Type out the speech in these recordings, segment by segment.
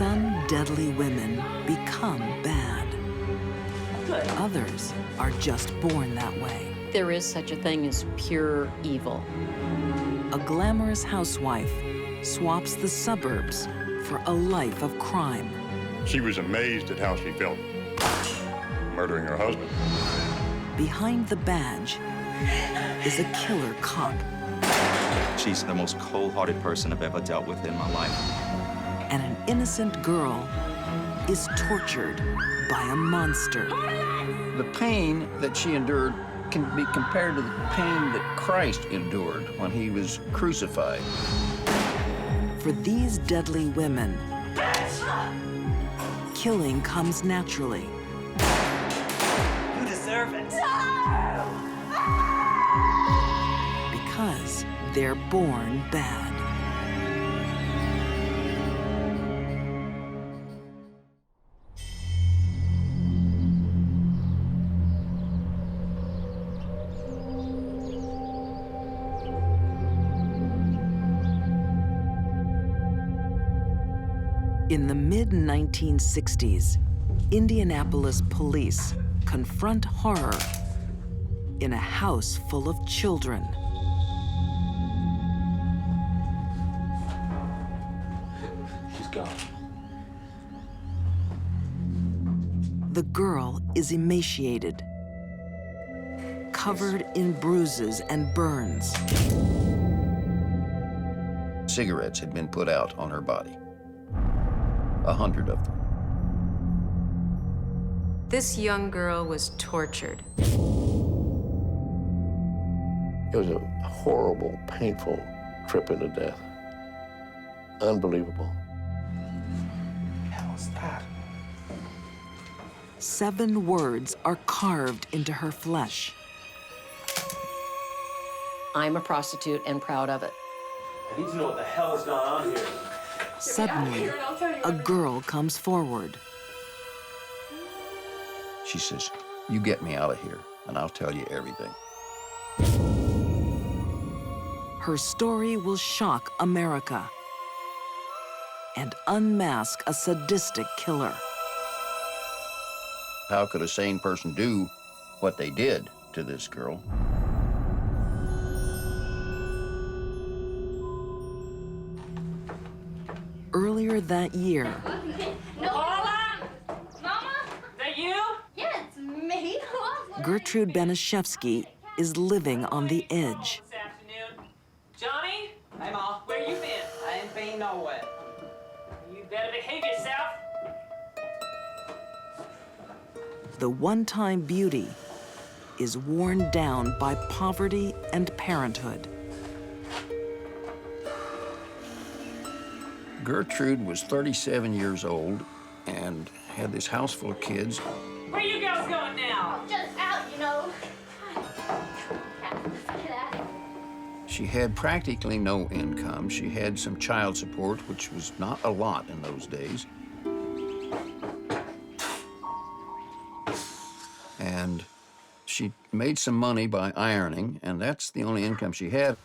Some deadly women become bad. Others are just born that way. There is such a thing as pure evil. A glamorous housewife swaps the suburbs for a life of crime. She was amazed at how she felt murdering her husband. Behind the badge is a killer cop. She's the most cold-hearted person I've ever dealt with in my life. And an innocent girl is tortured by a monster. The pain that she endured can be compared to the pain that Christ endured when he was crucified. For these deadly women, killing comes naturally. You deserve it. Because they're born bad. In the mid-1960s, Indianapolis police confront horror in a house full of children. She's gone. The girl is emaciated, covered in bruises and burns. Cigarettes had been put out on her body. 100 of them. This young girl was tortured. It was a horrible, painful trip into death. Unbelievable. What the hell is that? 7 words are carved into her flesh. I'm a prostitute and proud of it. I need to know what the hell has gone on here. Suddenly, a girl comes forward. She says, "You get me out of here, and I'll tell you everything." Her story will shock America and unmask a sadistic killer. How could a sane person do what they did to this girl? Earlier that year, Mama? Is that you? Yeah, it's me. Gertrude Baniszewski is living on the edge. This afternoon. Johnny? Hey, Ma. Where you been? I ain't been nowhere. You better behave yourself. The one-time beauty is worn down by poverty and parenthood. Gertrude was 37 years old and had this house full of kids. Where you girls going now? Just out, you know. She had practically no income. She had some child support, which was not a lot in those days. And she made some money by ironing, and that's the only income she had.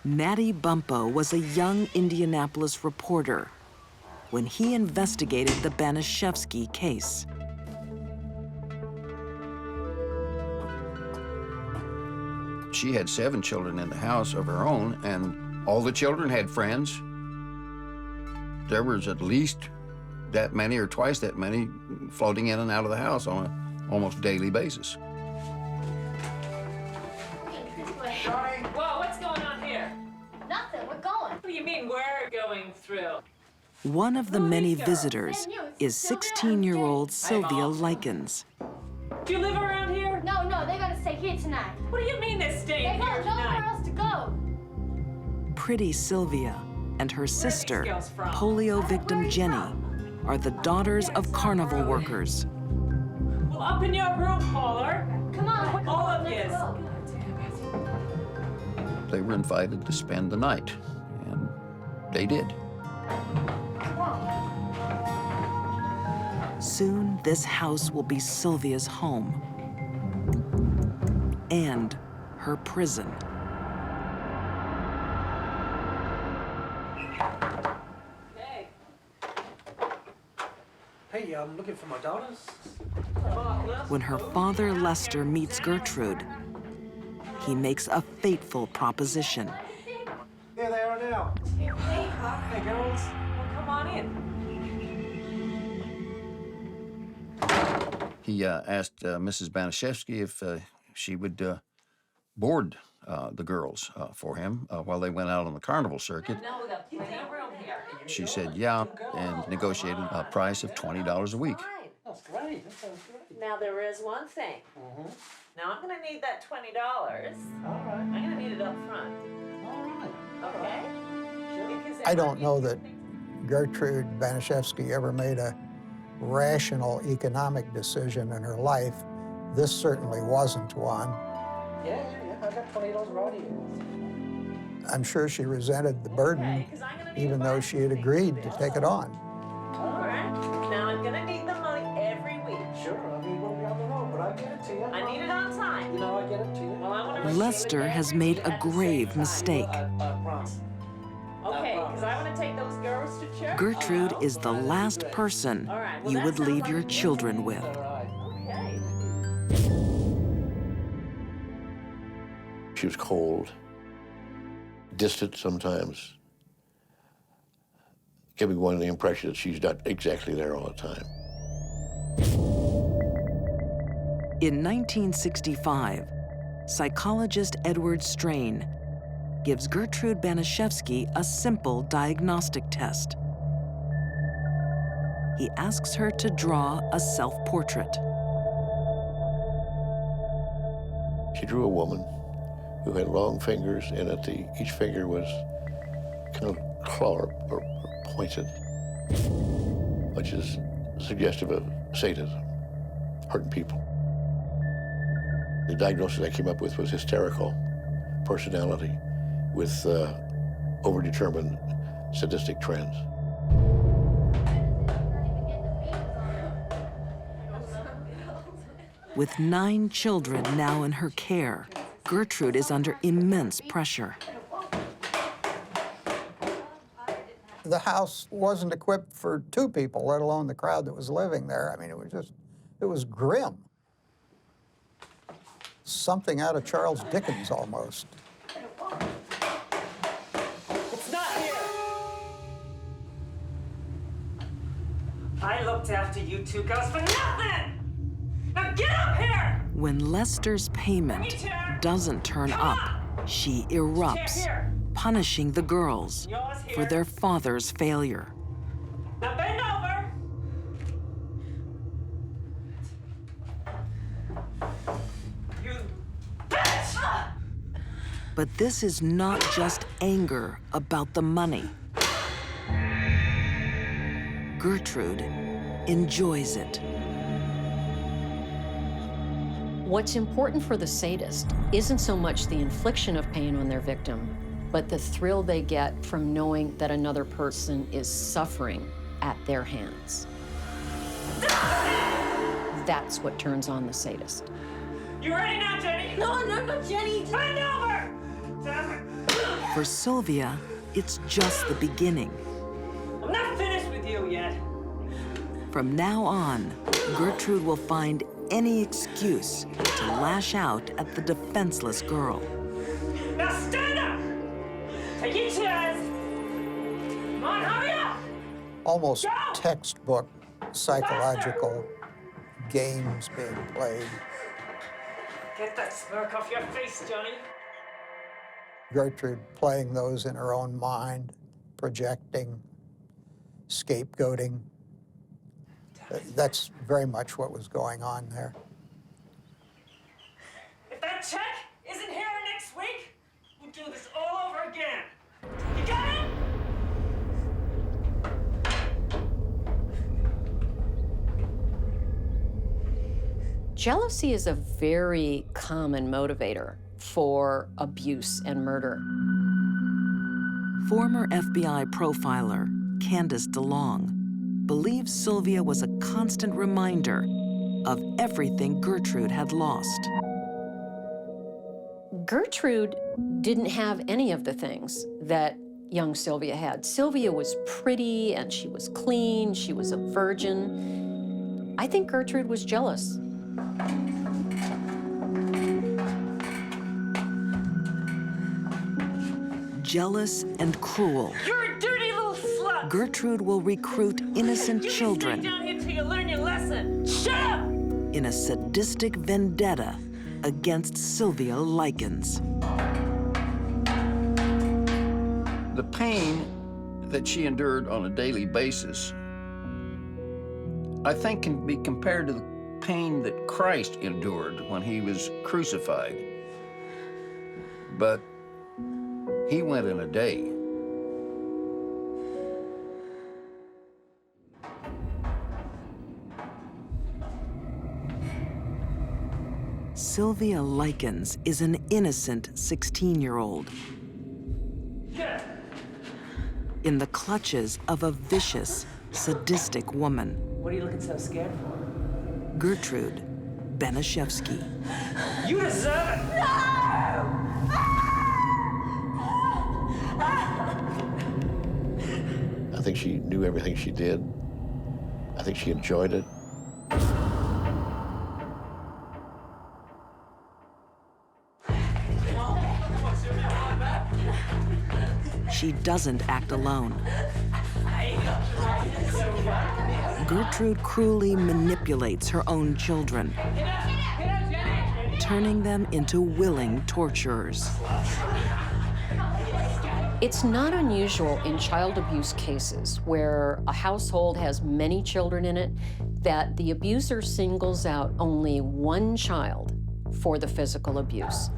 Natty Bumppo was a young Indianapolis reporter when he investigated the Baniszewski case. She had 7 children in the house of her own, and all the children had friends. There was at least that many or twice that many floating in and out of the house on an almost daily basis. Whoa, what's going on here? Nothing, we're going. What do you mean we're going through? One of the many visitors is 16-year-old Sylvia Likens. Do you live around here? No, they're gonna stay here tonight. What do you mean they're staying They here got nowhere tonight? else to go. Pretty Sylvia and her sister, girls from? polio victim Jenny, are the daughters of carnival workers. Well, up in your room, Paula. Come on, All of let's yous. go. They were invited to spend the night, and they did. Soon, this house will be Sylvia's home and her prison. Hey, I'm looking for my daughters. When her father, Lester, meets Gertrude, he makes a fateful proposition. Here they are now. Hey, girls. Well, come on in. He asked Mrs. Baniszewski if she would board the girls for him while they went out on the carnival circuit. Now we got plenty of room here. She said yeah, and negotiated a price of $20 a week. That's great. That sounds great. Now there is one thing. Now I'm gonna need that $20. All right. I'm gonna need it up front. All right. Okay? Because I don't know that Gertrude Baniszewski ever made a rational economic decision in her life. This certainly wasn't one. Yeah. I got $20 right here. I'm sure she resented the burden, Okay, 'cause I'm gonna need even the though money. she had agreed to take it on. All right. Now I'm gonna need the money every week. Sure, I mean, we'll be on the road, but I get it to you. I need it on time. You know, I get it to you. Well, I want to Lester has made a grave mistake. I promise. Okay, because I want to take those girls to church. Gertrude is the last person All right, well, you that would sounds leave like your a deal. children with. All right. Okay. She was cold, distant sometimes, giving one the impression that she's not exactly there all the time. In 1965, psychologist Edward Strain gives Gertrude Baniszewski a simple diagnostic test. He asks her to draw a self-portrait. She drew a woman who had long fingers, and each finger was kind of clawed or pointed, which is suggestive of sadism, hurting people. The diagnosis I came up with was hysterical personality with overdetermined sadistic trends. With 9 children now in her care, Gertrude is under immense pressure. The house wasn't equipped for 2 people, let alone the crowd that was living there. I mean, it was grim. Something out of Charles Dickens almost. It's not here. I looked after you 2 girls for nothing. Now get up here. When Lester's payment doesn't turn up, she erupts, punishing the girls for their father's failure. Now bend over. You bitch! But this is not just anger about the money. Gertrude enjoys it. What's important for the sadist isn't so much the infliction of pain on their victim, but the thrill they get from knowing that another person is suffering at their hands. That's what turns on the sadist. You ready now, Jenny? No, Jenny. Just... Bend over! For Sylvia, it's just the beginning. I'm not finished with you yet. From now on, Gertrude will find any excuse to lash out at the defenseless girl. Now stand up! Take your chairs! Come on, hurry up! Almost Go! textbook psychological games being played. Get that smirk off your face, Johnny. Gertrude playing those in her own mind, projecting, scapegoating. That's very much what was going on there. If that check isn't here next week, we'll do this all over again. You got it? Jealousy is a very common motivator for abuse and murder. Former FBI profiler Candice DeLong believes Sylvia was a constant reminder of everything Gertrude had lost. Gertrude didn't have any of the things that young Sylvia had. Sylvia was pretty and she was clean, she was a virgin. I think Gertrude was jealous. Jealous and cruel, You're a dirty little slut. Gertrude will recruit innocent You children can stay down here till you learn your lesson. Shut up! in a sadistic vendetta against Sylvia Likens. The pain that she endured on a daily basis, I think, can be compared to the pain that Christ endured when he was crucified. But he went in a day. Sylvia Likens is an innocent 16-year-old in the clutches of a vicious, sadistic woman, What are you looking so scared for? Gertrude Baniszewski. You deserve it! I think she knew everything she did. I think she enjoyed it. She doesn't act alone. Gertrude cruelly manipulates her own children, turning them into willing torturers. It's not unusual in child abuse cases where a household has many children in it that the abuser singles out only one child for the physical abuse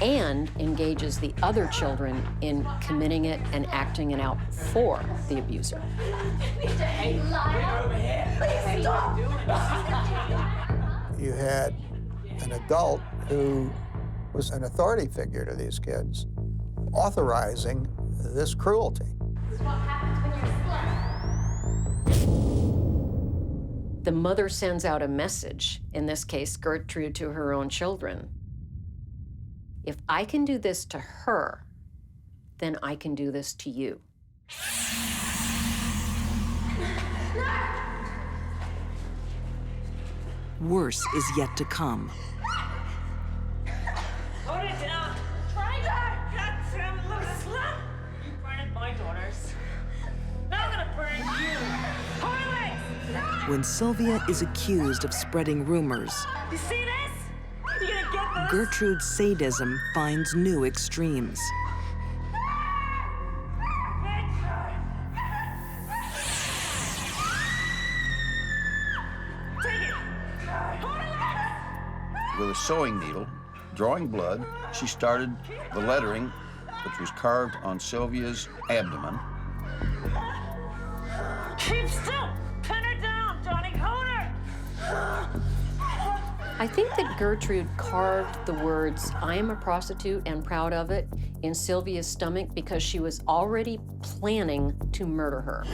and engages the other children in committing it and acting it out for the abuser. You had an adult who was an authority figure to these kids, authorizing this cruelty. This is what happens when you're slut. The mother sends out a message, in this case, Gertrude to her own children. If I can do this to her, then I can do this to you. Worse is yet to come. Hold it down. Try that! Goddamn little slut! You burned my daughters. Now I'm gonna burn you. Hold your legs! When Sylvia is accused of spreading rumors, You see this? You gonna get this? Gertrude's sadism finds new extremes. Take it! Hold it! With a sewing needle, drawing blood, she started the lettering, which was carved on Sylvia's abdomen. Keep still! Pin her down, Johnny! Hold her! I think that Gertrude carved the words, "I am a prostitute and proud of it," in Sylvia's stomach because she was already planning to murder her.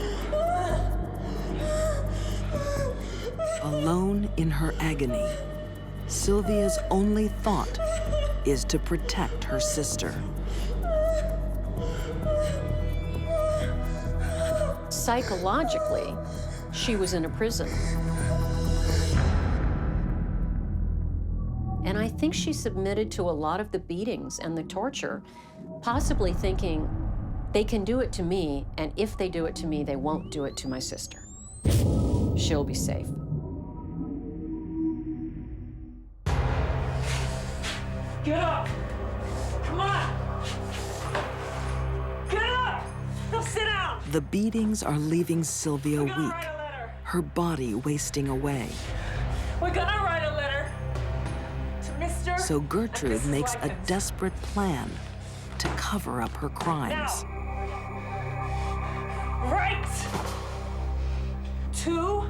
Alone in her agony, Sylvia's only thought is to protect her sister. Psychologically, she was in a prison. And I think she submitted to a lot of the beatings and the torture, possibly thinking, they can do it to me, and if they do it to me, they won't do it to my sister. She'll be safe. Get up! Come on! Get up! Now sit down! The beatings are leaving Sylvia We're gonna weak, write a letter. her body wasting away. We're gonna write a letter to Mr. So and Gertrude Mrs. makes a Likens. desperate plan to cover up her crimes. Now, write to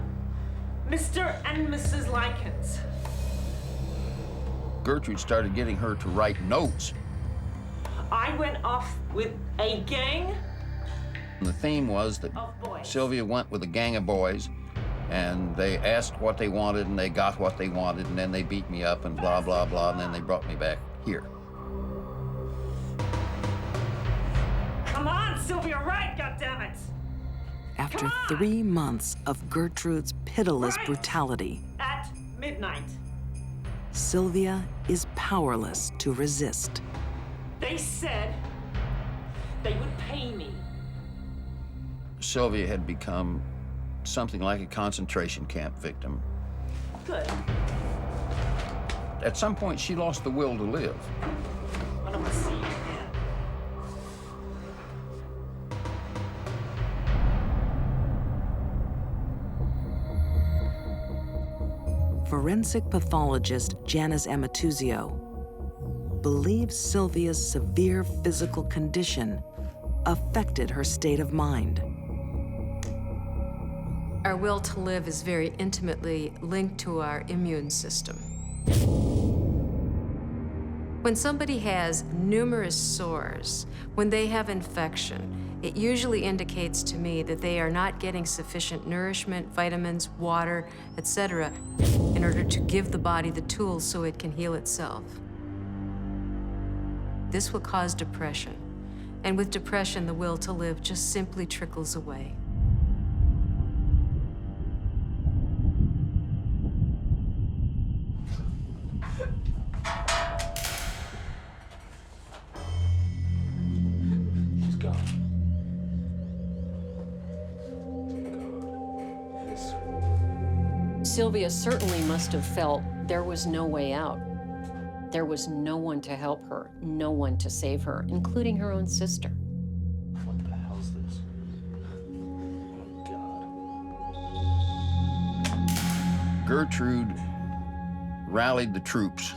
Mr. and Mrs. Likens. Gertrude started getting her to write notes. I went off with a gang And the theme was that of boys. Sylvia went with a gang of boys, and they asked what they wanted, and they got what they wanted, and then they beat me up, and blah, blah, blah, and then they brought me back here. Come on, Sylvia, write, goddammit! after 3 months of Gertrude's pitiless brutality, At midnight. Sylvia is powerless to resist. They said they would pay me. Sylvia had become something like a concentration camp victim. Good. At some point, she lost the will to live. I don't want to see you again. Forensic pathologist Janis Amatuzio believes Sylvia's severe physical condition affected her state of mind. Our will to live is very intimately linked to our immune system. When somebody has numerous sores, when they have infection, it usually indicates to me that they are not getting sufficient nourishment, vitamins, water, etc., in order to give the body the tools so it can heal itself. This will cause depression, and with depression, the will to live just simply trickles away. She's gone. Sylvia certainly must have felt there was no way out. There was no one to help her, no one to save her, including her own sister. What the hell's this? Oh, God. Gertrude rallied the troops,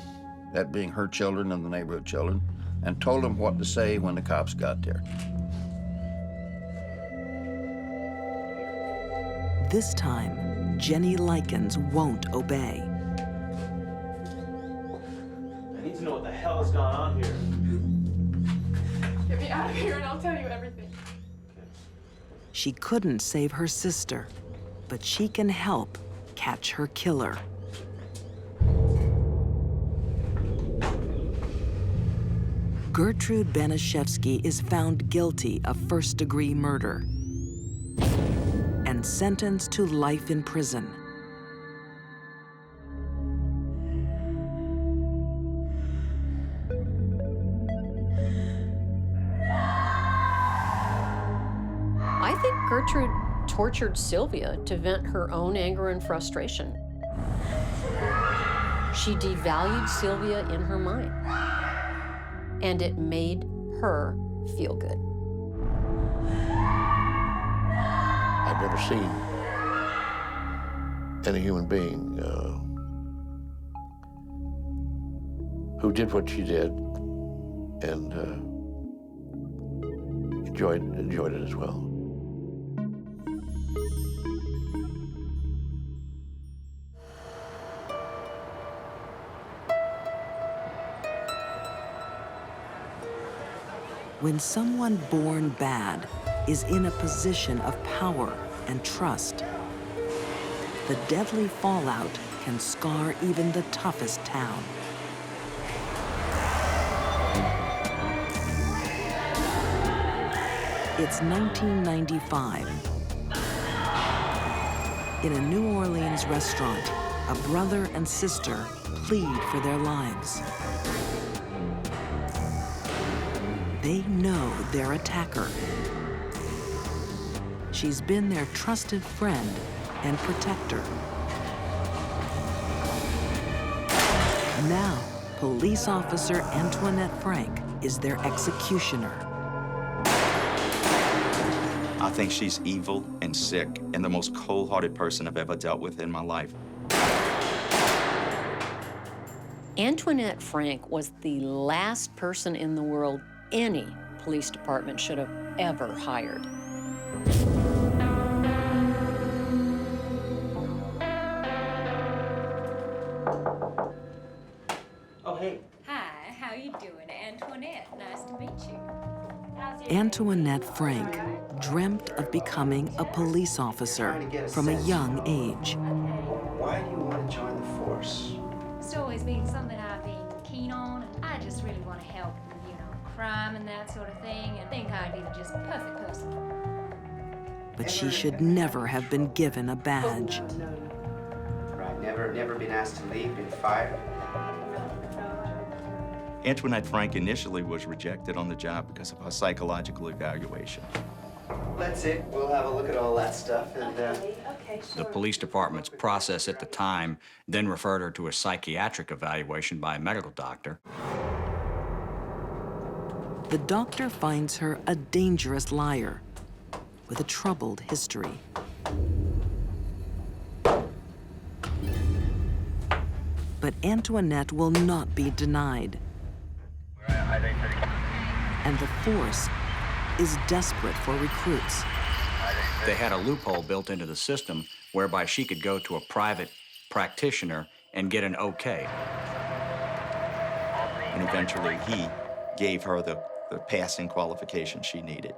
that being her children and the neighborhood children, and told them what to say when the cops got there. This time, Jenny Likens won't obey. I need to know what the hell's gone on here. Get me out of here and I'll tell you everything. She couldn't save her sister, but she can help catch her killer. Gertrude Baniszewski is found guilty of first-degree murder and sentenced to life in prison. I think Gertrude tortured Sylvia to vent her own anger and frustration. She devalued Sylvia in her mind, and it made her feel good. I've never seen any human being who did what she did and enjoyed it as well. When someone born bad is in a position of power and trust, the deadly fallout can scar even the toughest town. It's 1995. In a New Orleans restaurant, a brother and sister plead for their lives. They know their attacker. She's been their trusted friend and protector. Now, police officer Antoinette Frank is their executioner. I think she's evil and sick and the most cold-hearted person I've ever dealt with in my life. Antoinette Frank was the last person in the world any police department should have ever hired. Oh, hey. Hi, how you doing? Antoinette, nice to meet you. Antoinette Frank dreamt of becoming a police officer from a young age. Why do you want to join the force? It's always been something I've been keen on, and I just really want to help with, crime and that sort of thing, and think I'd be just the perfect person. but she should never have been given a badge. Right, never been asked to leave, been fired? Antoinette Frank initially was rejected on the job because of her psychological evaluation. That's it. We'll have a look at all that stuff and, The police department's process at the time then referred her to a psychiatric evaluation by a medical doctor. The doctor finds her a dangerous liar with a troubled history. But Antoinette will not be denied. And the force is desperate for recruits. They had a loophole built into the system whereby she could go to a private practitioner and get an okay. And eventually he gave her the passing qualification she needed.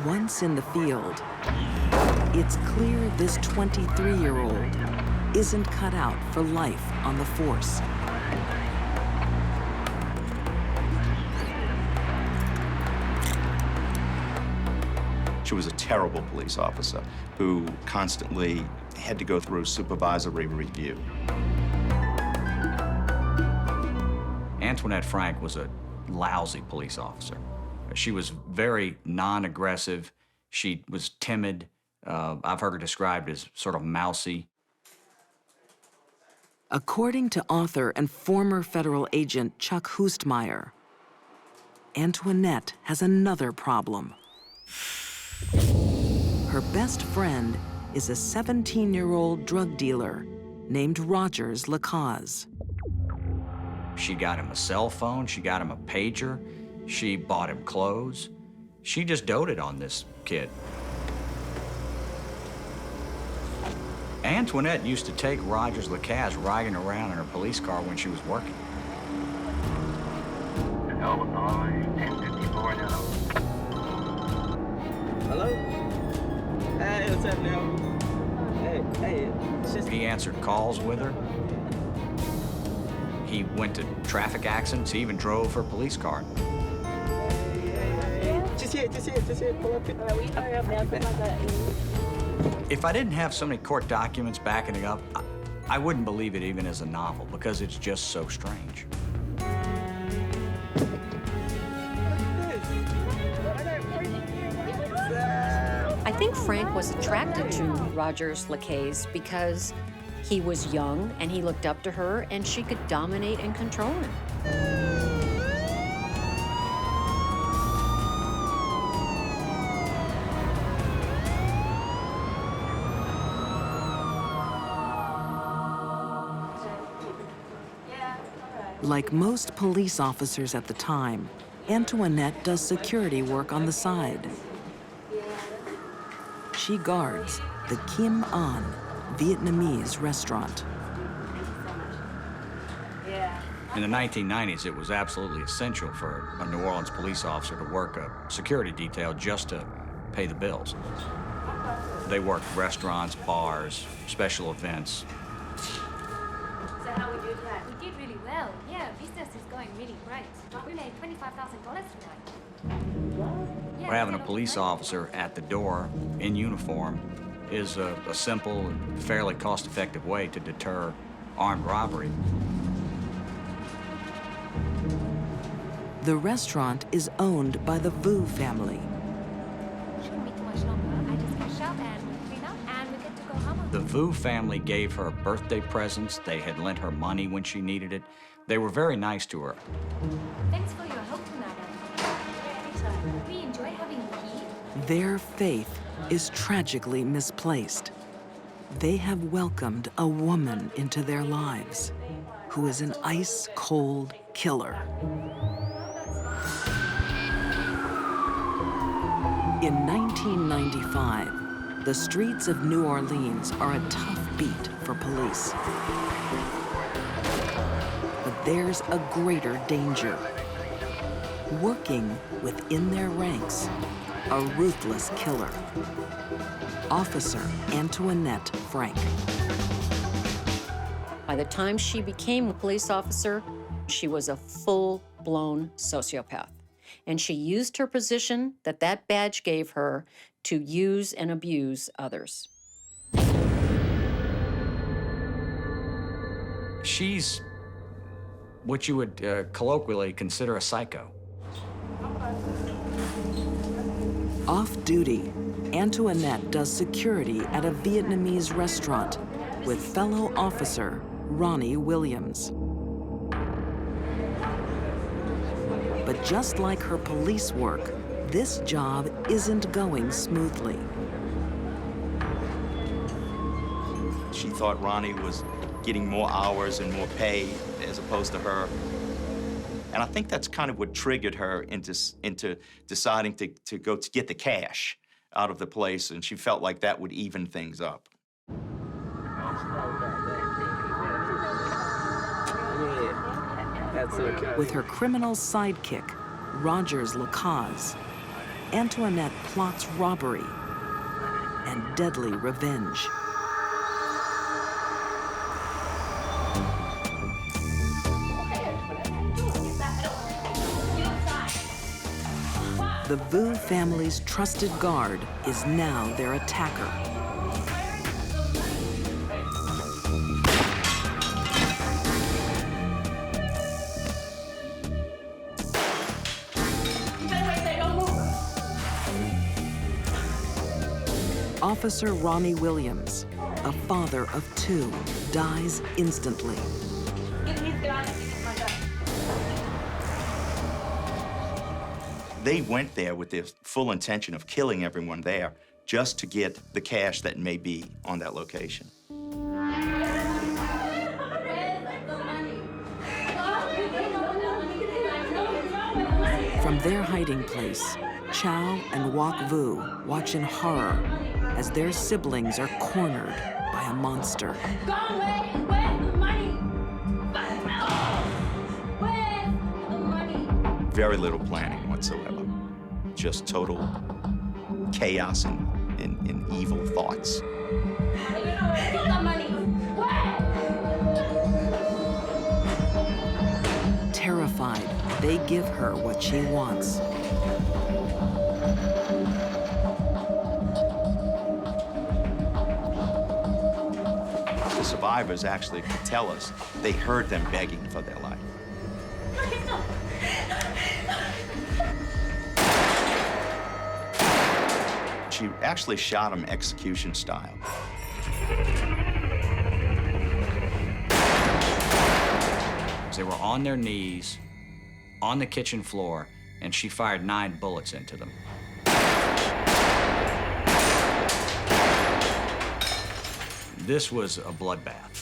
Once in the field, it's clear this 23-year-old isn't cut out for life on the force. She was a terrible police officer who constantly had to go through supervisory review. Antoinette Frank was a lousy police officer. She was very non-aggressive. She was timid. I've heard her described as sort of mousy. According to author and former federal agent Chuck Hoostmeyer, Antoinette has another problem. Her best friend is a 17-year-old drug dealer named Rogers Lacaze. She got him a cell phone, she got him a pager, she bought him clothes. She just doted on this kid. Antoinette used to take Rogers Lacaze riding around in her police car when she was working. Illinois, 1054 now. Hello? Hey, what's up now? Hey, it's just... He answered calls with her. He went to traffic accidents. He even drove her police car. Just here, pull up. If I didn't have so many court documents backing it up, I wouldn't believe it even as a novel because it's just so strange. I think Frank was attracted to Rogers Lacaze because he was young and he looked up to her and she could dominate and control him. Like most police officers at the time, Antoinette does security work on the side. She guards the Kim An Vietnamese restaurant. In the 1990s, it was absolutely essential for a New Orleans police officer to work a security detail just to pay the bills. They worked restaurants, bars, special events. So how we do that? We did really well. Yeah, business is going really great. We made $25,000 tonight. Or having a police officer at the door in uniform is a simple and fairly cost-effective way to deter armed robbery. The restaurant is owned by the Vu family. Shouldn't be too much longer. I just finish up and clean up and we get to go home. The Vu family gave her birthday presents. They had lent her money when she needed it. They were very nice to her. Thanks for your help, madam. We enjoy having you here. Their faith is tragically misplaced. They have welcomed a woman into their lives who is an ice-cold killer. In 1995, the streets of New Orleans are a tough beat for police. But there's a greater danger. Working within their ranks, a ruthless killer. Officer Antoinette Frank. By the time she became a police officer, she was a full-blooded full-blown sociopath. And she used her position that that badge gave her to use and abuse others. She's what you would colloquially consider a psycho. Off duty, Antoinette does security at a Vietnamese restaurant with fellow officer Ronnie Williams. But just like her police work, this job isn't going smoothly. She thought Ronnie was getting more hours and more pay as opposed to her. And I think that's kind of what triggered her into deciding to go to get the cash out of the place, and she felt like that would even things up. That's okay. With her criminal sidekick, Rogers Lacaze, Antoinette plots robbery and deadly revenge. The Vu family's trusted guard is now their attacker. Officer Ronnie Williams, a father of two, dies instantly. They went there with the full intention of killing everyone there just to get the cash that may be on that location. From their hiding place, Chow and Wok Vu watch in horror as their siblings are cornered by a monster. Go away! Where's the money? Where's the money? Very little planning whatsoever. Just total chaos and evil thoughts. Where's the money? Terrified, they give her what she wants. The survivors actually could tell us they heard them begging for their life. She actually shot him execution style. They were on their knees, on the kitchen floor, and she fired 9 bullets into them. This was a bloodbath.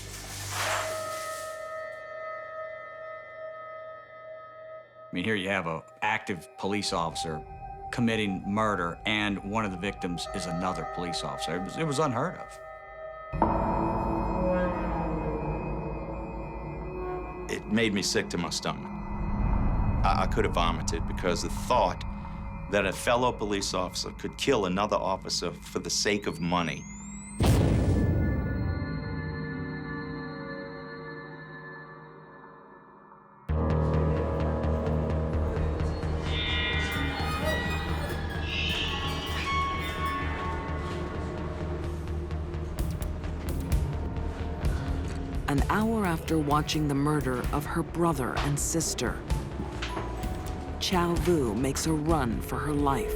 I mean, here you have an active police officer committing murder, and one of the victims is another police officer. It was unheard of. It made me sick to my stomach. I could have vomited because the thought that a fellow police officer could kill another officer for the sake of money. An hour after watching the murder of her brother and sister, Chow Vu makes a run for her life.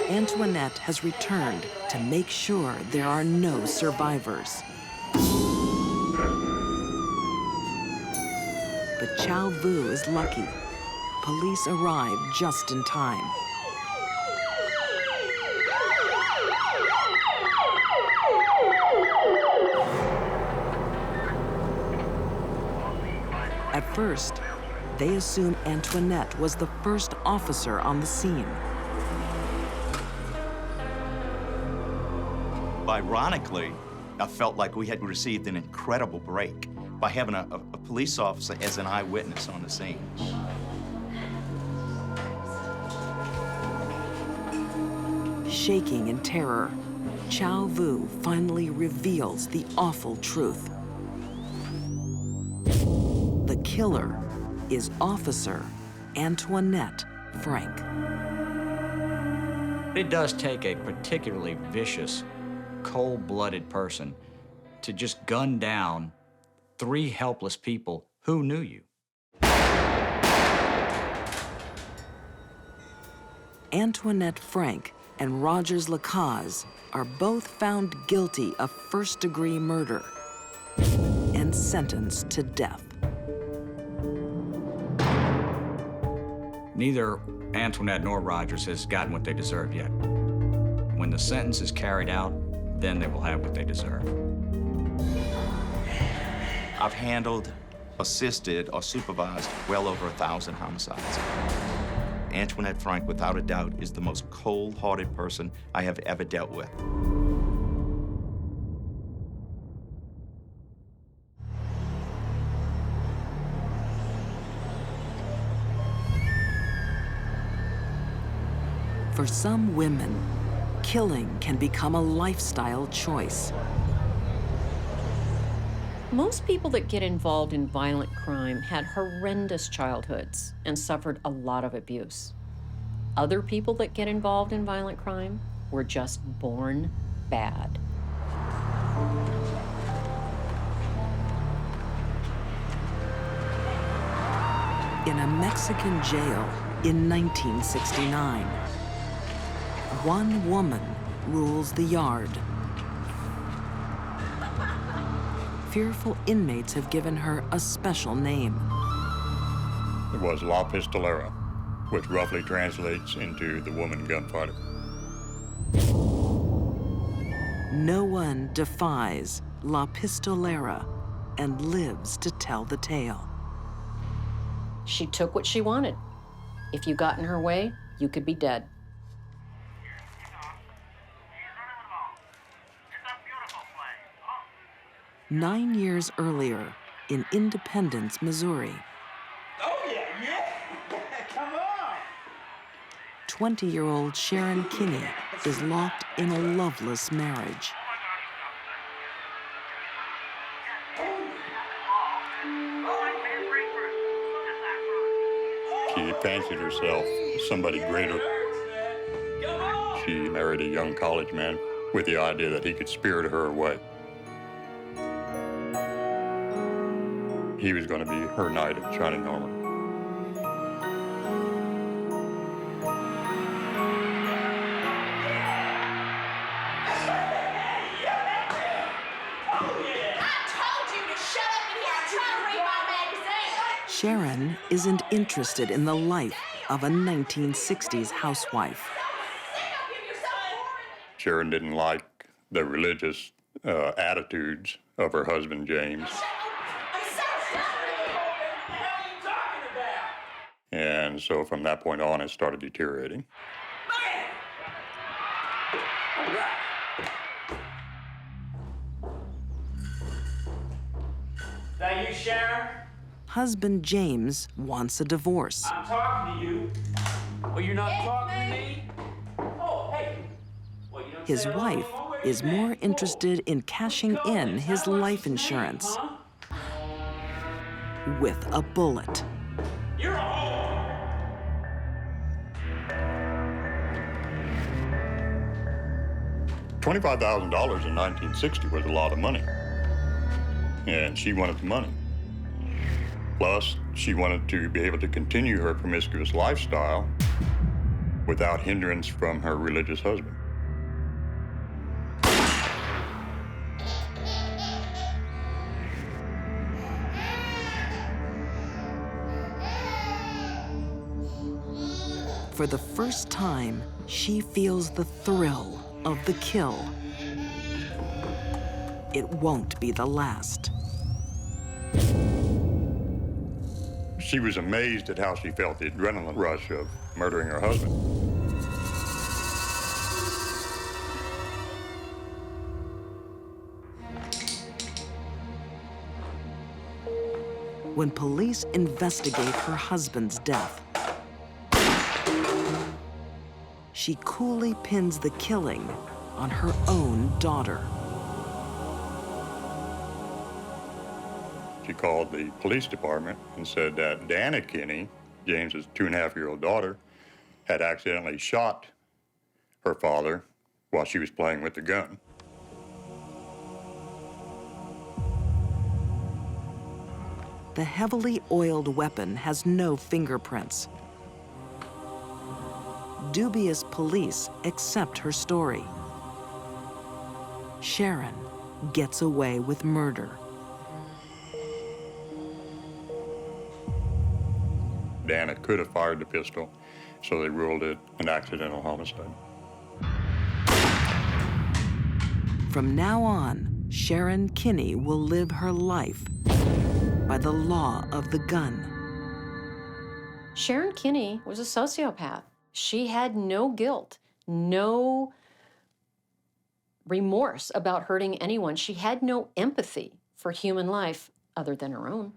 Antoinette has returned to make sure there are no survivors. But Chow Vu is lucky. Police arrive just in time. At first, they assume Antoinette was the first officer on the scene. Ironically, I felt like we had received an incredible break by having a police officer as an eyewitness on the scene. shaking in terror, Chow Vu finally reveals the awful truth. The killer is Officer Antoinette Frank. It does take a particularly vicious, cold-blooded person to just gun down 3 helpless people who knew you. Antoinette Frank and Rogers Lacaze are both found guilty of first-degree murder and sentenced to death. Neither Antoinette nor Rogers has gotten what they deserve yet. When the sentence is carried out, then they will have what they deserve. I've handled, assisted, or supervised well over 1,000 homicides. Antoinette Frank, without a doubt, is the most cold-hearted person I have ever dealt with. For some women, killing can become a lifestyle choice. Most people that get involved in violent crime had horrendous childhoods and suffered a lot of abuse. Other people that get involved in violent crime were just born bad. In a Mexican jail in 1969, one woman rules the yard. Fearful inmates have given her a special name. It was La Pistolera, which roughly translates into the woman gunfighter. No one defies La Pistolera and lives to tell the tale. She took what she wanted. If you got in her way, you could be dead. Nine years earlier, in Independence, Missouri, Oh, yeah. Come on. 20-year-old Sharon Kinne is locked in a loveless marriage. She fancied herself somebody greater. She married a young college man with the idea that he could spirit her away. He was going to be her knight in shining armor. Sharon isn't interested in the life of a 1960s housewife. Sharon didn't like the religious attitudes of her husband, James. And so from that point on, it started deteriorating. Is that you, Sharon? Husband James wants a divorce. I'm talking to you. Well, you're not talking to me? Oh, hey. Well, you don't His say wife hello, wait a is minute. more interested in cashing in his life insurance with a bullet. You're a whore. $25,000 in 1960 was a lot of money. And she wanted the money. Plus, she wanted to be able to continue her promiscuous lifestyle without hindrance from her religious husband. For the first time, she feels the thrill of the kill. It won't be the last. She was amazed at how she felt the adrenaline rush of murdering her husband. When police investigate her husband's death, she coolly pins the killing on her own daughter. She called the police department and said that Dana Kinne, James's 2.5-year-old daughter, had accidentally shot her father while she was playing with the gun. The heavily oiled weapon has no fingerprints. Dubious police accept her story. Sharon gets away with murder. Dana could have fired the pistol, so they ruled it an accidental homicide. From now on, Sharon Kinne will live her life by the law of the gun. Sharon Kinne was a sociopath. She had no guilt, no remorse about hurting anyone. She had no empathy for human life other than her own.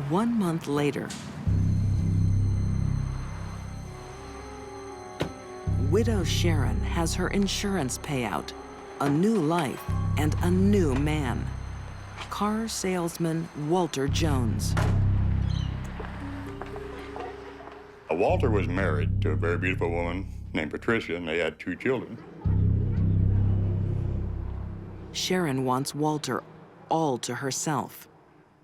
One month later, widow Sharon has her insurance payout, a new life, and a new man. Car salesman Walter Jones. Walter was married to a very beautiful woman named Patricia, and they had 2 children. Sharon wants Walter all to herself.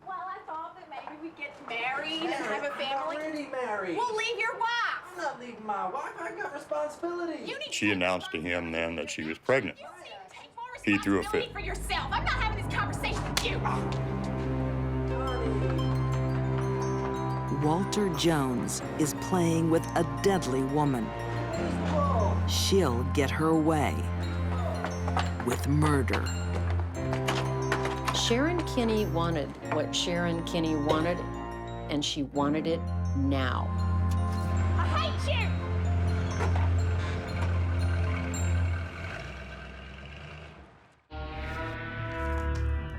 Well, I thought that maybe we'd get married and have a family. I'm already married. Well, leave your wife. I'm not leaving my wife. I got responsibilities. She announced to him then that she was pregnant. You need to take more He threw a responsibility fit. for yourself. I'm not having this conversation with you. Walter Jones is playing with a deadly woman. She'll get her way with murder. Sharon Kinne wanted what Sharon Kinne wanted, and she wanted it now. I hate you.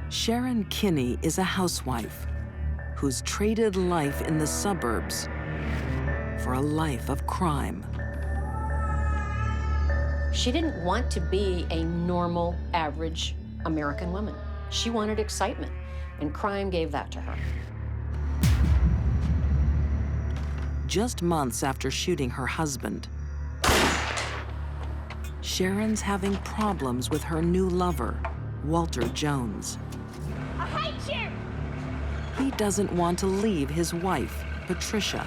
Sharon Kinne is a housewife who's traded life in the suburbs for a life of crime. She didn't want to be a normal, average American woman. She wanted excitement, and crime gave that to her. Just months after shooting her husband, Sharon's having problems with her new lover, Walter Jones. I hate you. He doesn't want to leave his wife, Patricia.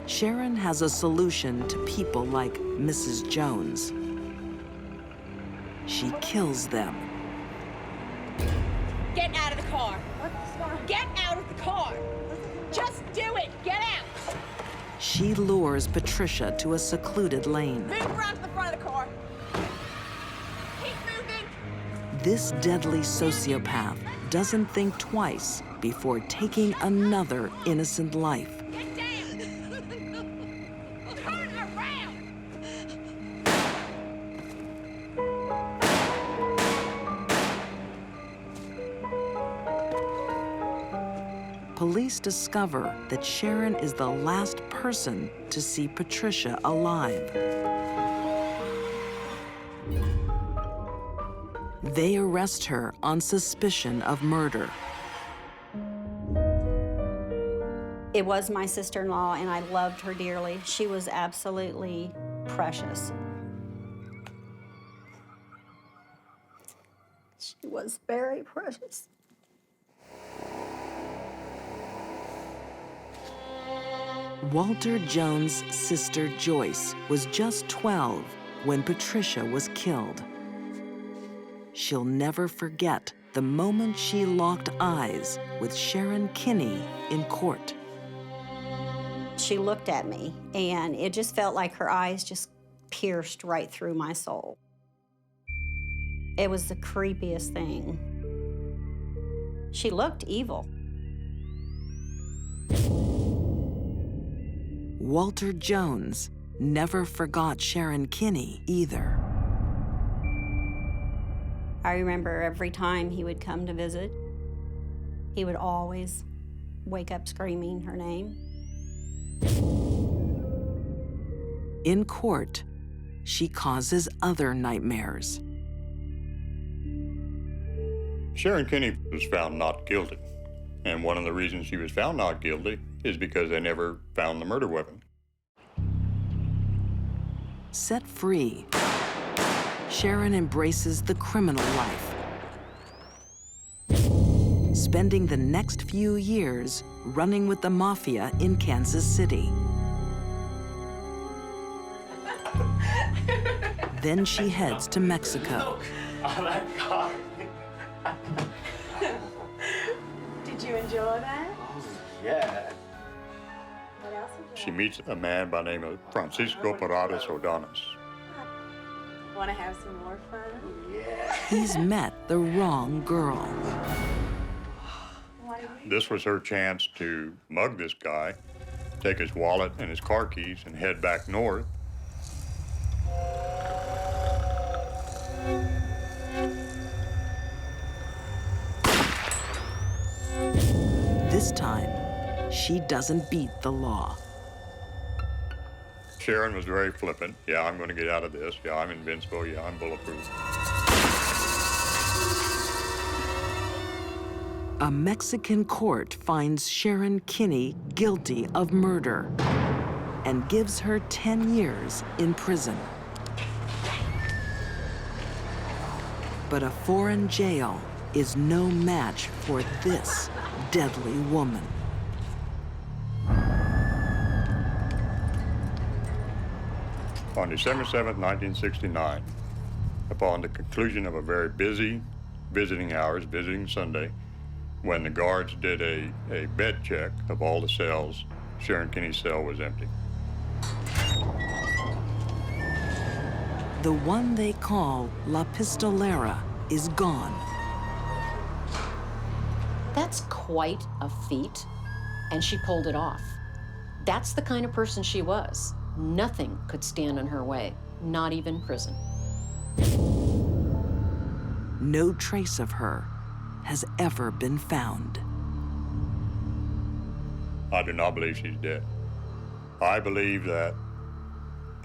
Sharon has a solution to people like Mrs. Jones. She kills them. Get out of the car. Get out of the car. Just do it. Get out. She lures Patricia to a secluded lane. Move around to the front of the car. Keep moving. This deadly sociopath doesn't think twice before taking another innocent life. Get down. Turn around. Police discover that Sharon is the last person to see Patricia alive. They arrest her on suspicion of murder. It was my sister-in-law, and I loved her dearly. She was absolutely precious. She was very precious. Walter Jones' sister Joyce was just 12 when Patricia was killed. She'll never forget the moment she locked eyes with Sharon Kinne in court. She looked at me, and it just felt like her eyes just pierced right through my soul. It was the creepiest thing. She looked evil. Walter Jones never forgot Sharon Kinne either. I remember every time he would come to visit, he would always wake up screaming her name. In court, she causes other nightmares. Sharon Kinne was found not guilty. And one of the reasons she was found not guilty is because they never found the murder weapon. Set free, Sharon embraces the criminal life, spending the next few years running with the mafia in Kansas City. Then she heads to Mexico. Oh my God. Did you enjoy that? Yeah. What else did you She meets a man by the name of Francisco Paredes Ordonez. want to have some more fun? Yeah. He's met the wrong girl. This was her chance to mug this guy, take his wallet and his car keys, and head back north. This time, she doesn't beat the law. Sharon was very flippant. Yeah, I'm going to get out of this. Yeah, I'm invincible. Yeah, I'm bulletproof. A Mexican court finds Sharon Kinne guilty of murder and gives her 10 years in prison. But a foreign jail is no match for this deadly woman. On December 7th, 1969, upon the conclusion of a very busy visiting hours, visiting Sunday, when the guards did a bed check of all the cells, Sharon Kinne's cell was empty. The one they call La Pistolera is gone. That's quite a feat, and she pulled it off. That's the kind of person she was. Nothing could stand in her way, not even prison. No trace of her has ever been found. I do not believe she's dead. I believe that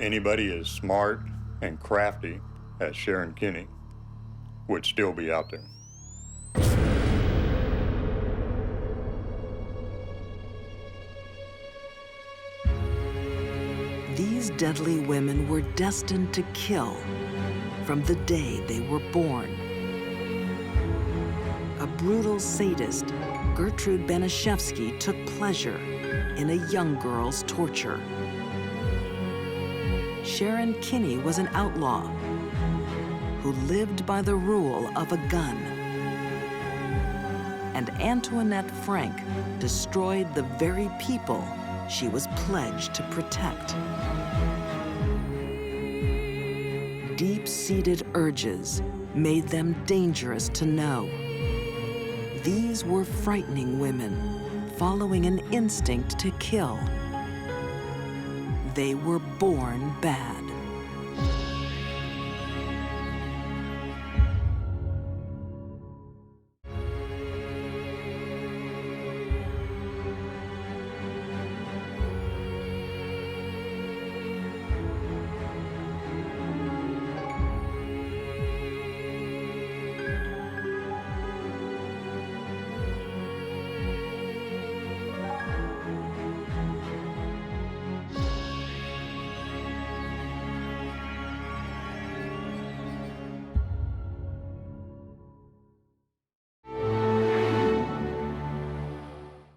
anybody as smart and crafty as Sharon Kinne would still be out there. These deadly women were destined to kill from the day they were born. A brutal sadist, Gertrude Baniszewski took pleasure in a young girl's torture. Sharon Kinne was an outlaw who lived by the rule of a gun. And Antoinette Frank destroyed the very people she was pledged to protect. Deep-seated urges made them dangerous to know. These were frightening women, following an instinct to kill. They were born bad.